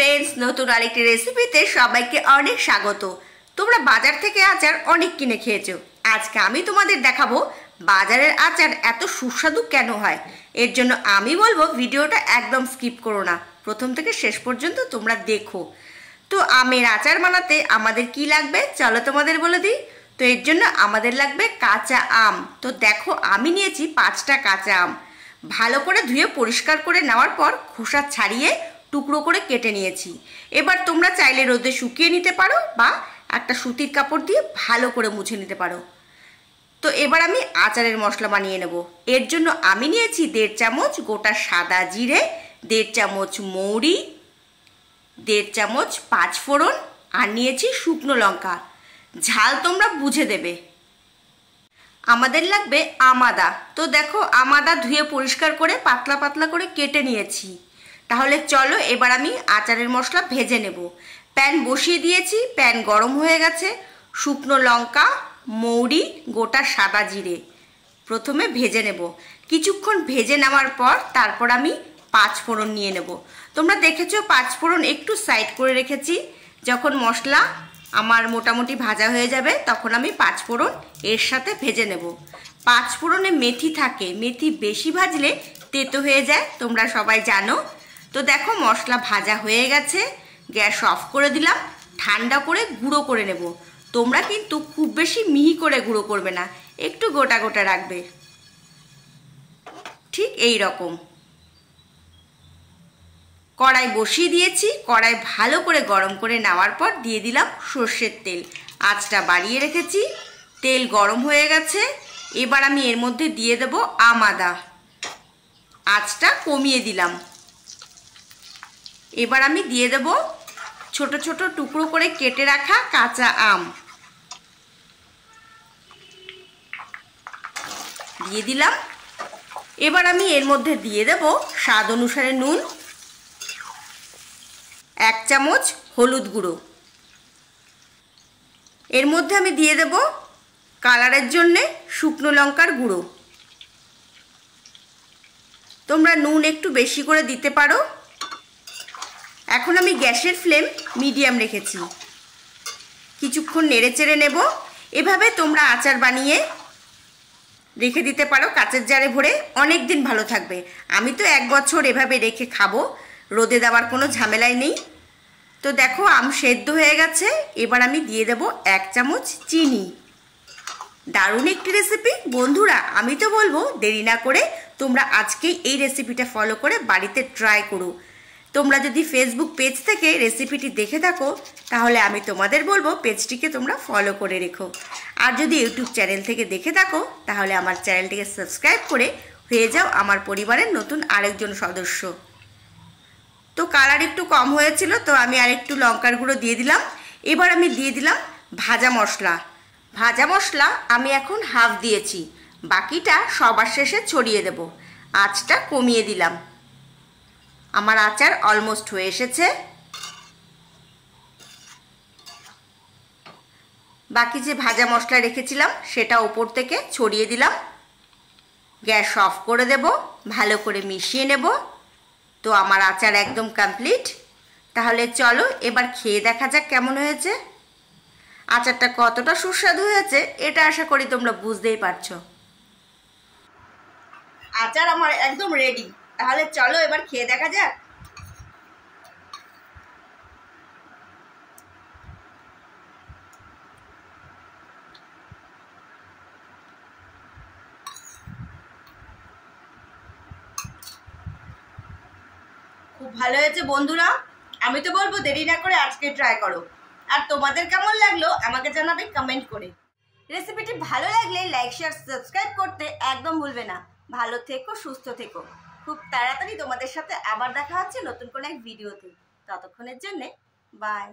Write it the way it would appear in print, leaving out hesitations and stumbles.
Friends नतून आरेकटी रेसिपिते सबाइके अनेक स्वागत। तोमरा बाजार थेके आचार अनेक किने खेयेछो। आजके आमी तोमादेर देखाबो बाजारेर आचार एत सुस्वादु केन हय। एर जोन्नो आमी बोलबो भिडियोटा एकदम स्किप करो ना, प्रथम थेके शेष पर्यन्त तोमरा देखो। तो आमेर आचार बानाते आमादेर कि लागबे चलो तोमादेर बोले दिई। तो एर जोन्नो आमादेर लागबे काँचा आम। तो देखो आमी नियेछि 5टा काँचा आम भालो करे धुए परिष्कार करे नेওয়ার पर खोसा छाड़िए टुकरो करे केटे निয়েছি। এবার তোমরা চাইলে রোদে শুকিয়ে নিতে পারো বা একটা সুতির কাপড় দিয়ে ভালো করে মুছে নিতে পারো। তো এবার আমি আচারের মশলা বানিয়ে নেব। এর জন্য আমি নিয়েছি 1.5 চামচ গোটা সাদা জিরে, 1.5 চামচ মৌরি, 1.5 চামচ পাঁচফোড়ন আর নিয়েছি শুকনো লঙ্কা। ঝাল তোমরা বুঝে দেবে। আমাদের লাগবে আমাদা। তো দেখো আমাদা ধুয়ে পরিষ্কার করে পাতলা পাতলা করে কেটে নিয়েছি। তাহলে চলো এবার আমি আচারের মশলা ভেজে নেব। প্যান বসিয়ে দিয়েছি, প্যান গরম হয়ে গেছে। শুকনো লঙ্কা, মৌরি, গোটা সাদা জিরে প্রথমে ভেজে নেব। কিছুক্ষণ ভেজে নেওয়ার পর তারপর আমি পাঁচফোড়ন নিয়ে নেব। তোমরা দেখেছো পাঁচফোড়ন একটু সাইড করে রেখেছি। যখন মশলা আমার মোটামুটি ভাজা হয়ে যাবে তখন আমি পাঁচফোড়ন এর সাথে ভেজে নেব। পাঁচফোড়নে মেথি থাকে, মেথি বেশি ভাজলে তেতো হয়ে যায়, তোমরা সবাই জানো। তো দেখো মশলা ভাজা হয়ে গেছে, গ্যাস অফ করে দিলাম। ঠান্ডা করে গুঁড়ো করে নেব। তোমরা কিন্তু খুব বেশি মিহি করে গুঁড়ো করবে না, একটু গোটা গোটা রাখবে, ঠিক এই রকম। কড়াই বসিয়ে দিয়েছি, কড়াই ভালো করে গরম করে নেওয়ার পর দিয়ে দিলাম সর্ষের তেল। আঁচটা বাড়িয়ে রেখেছি, তেল গরম হয়ে গেছে। এবার আমি এর মধ্যে দিয়ে দেব আমাদা। আঁচটা কমিয়ে দিলাম। এবার আমি দিয়ে দেব ছোট ছোট টুকরো করে কেটে রাখা কাঁচা আম। দিয়ে দিলাম। এবার আমি এর মধ্যে দিয়ে দেব স্বাদ অনুসারে নুন, 1 চামচ হলুদ গুঁড়ো। এর মধ্যে আমি দিয়ে দেব কালারের জন্যে শুকনো লঙ্কার গুঁড়ো। তোমরা নুন একটু বেশি করে দিতে পারো। এখন আমি গ্যাসের ফ্লেম মিডিয়াম রেখেছি। কিছুক্ষণ নেড়েচেড়ে নেব। এভাবে তোমরা আচার বানিয়ে রেখে দিতে পারো কাঁচের জারে ভরে, অনেক দিন ভালো থাকবে। আমি তো 1 বছর এভাবে রেখে খাবো, রোদে দেওয়ার কোনো ঝামেলাই নেই। তো দেখো আম সেদ্ধ হয়ে গেছে। এবার আমি দিয়ে দেব 1 চামচ চিনি। দারুণ একটি রেসিপি বন্ধুরা। আমি তো বলবো দেরি না করে তোমরা আজকেই এই রেসিপিটা ফলো করে বাড়িতে ট্রাই করো। তোমরা যদি ফেসবুক পেজ থেকে রেসিপিটি দেখে থাকো তাহলে আমি তোমাদের বলবো পেজটিকে তোমরা ফলো করে রেখো। আর যদি ইউটিউব চ্যানেল থেকে দেখে থাকো তাহলে আমার চ্যানেলটিকে সাবস্ক্রাইব করে হয়ে যাও আমার পরিবারের নতুন আরেকজন সদস্য। তো কালার একটু কম হয়েছিল, তো আমি আরেকটু লঙ্কার গুঁড়ো দিয়ে দিলাম। এবার আমি দিয়ে দিলাম ভাজা মশলা। ভাজা মশলা আমি এখন হাফ দিয়েছি, বাকিটা সবার শেষে ছড়িয়ে দেব। আঁচটা কমিয়ে দিলাম। আমার আচার অলমোস্ট হয়ে এসেছে। বাকি যে ভাজা মশলা রেখেছিলাম সেটা উপর থেকে ছড়িয়ে দিলাম। গ্যাস অফ করে দেব, ভালো করে মিশিয়ে নেব। তো আমার আচার একদম কমপ্লিট। তাহলে চলো এবার খেয়ে দেখা যাক কেমন হয়েছে। আচারটা কতটা সুস্বাদু হয়েছে এটা আশা করি তোমরা বুঝতেই পারছো। আচার আমার একদম রেডি। তাহলে চলো এবার খেয়ে দেখা যাক। খুব ভালো হয়েছে বন্ধুরা। আমি তো বলবো দেরি না করে আজকে ট্রাই করো। আর তোমাদের কেমন লাগলো আমাকে জানাবে কমেন্ট করে। রেসিপিটি ভালো লাগলে লাইক শেয়ার সাবস্ক্রাইব করতে একদম ভুলবে না। ভালো থেকো, সুস্থ থেকো। খুব তাড়াতাড়ি তোমাদের সাথে আবার দেখা হচ্ছে নতুন কোনো এক ভিডিওতে। ততক্ষণের জন্যে বাই।